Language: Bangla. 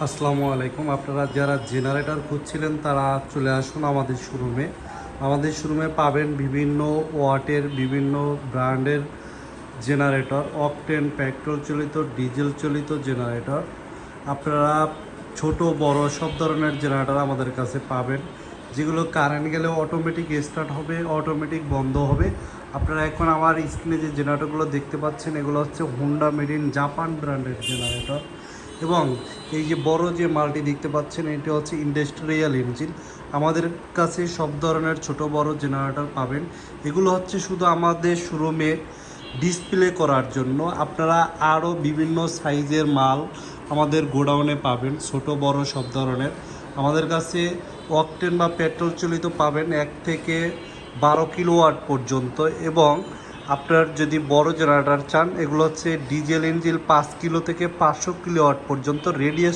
আসসালামু আলাইকুম। আপনারা যারা জেনারেটর খুঁজছিলেন তারা চলে আসুন আমাদের শোরুমে। আমাদের শোরুমে পাবেন বিভিন্ন ওয়াটের বিভিন্ন ব্র্যান্ডের জেনারেটর, অকটেন, পেট্রোল চালিত, ডিজেল চালিত জেনারেটর। আপনারা ছোট বড় সব ধরনের জেনারেটর আমাদের কাছে পাবেন, যেগুলো কারেন্ট গেলে অটোমেটিক স্টার্ট হবে, অটোমেটিক বন্ধ হবে। আপনারা এখন আমার স্ক্রিনে যে জেনারেটরগুলো দেখতে পাচ্ছেন এগুলো হচ্ছে হোন্ডা মেড ইন জাপান ব্র্যান্ডের জেনারেটর। এবং এই যে বড় যে মালটি দেখতে পাচ্ছেন এটি হচ্ছে ইন্ডাস্ট্রিয়াল ইঞ্জিন। আমাদের কাছে সব ধরনের ছোট বড় জেনারেটর পাবেন। এগুলো হচ্ছে শুধু আমাদের শোরুমে ডিসপ্লে করার জন্য। আপনারা আরও বিভিন্ন সাইজের মাল আমাদের গোডাউনে পাবেন, ছোট বড় সব ধরনের। আমাদের কাছে অকটেন বা পেট্রোল চালিত পাবেন 1 থেকে 12 কিলোওয়াট পর্যন্ত। এবং আপনার যদি বড় জেনারেটর চান এগুলো হচ্ছে ডিজেল ইঞ্জিন 5 কিলো থেকে 500 কিলোওয়াট পর্যন্ত রেডিয়াস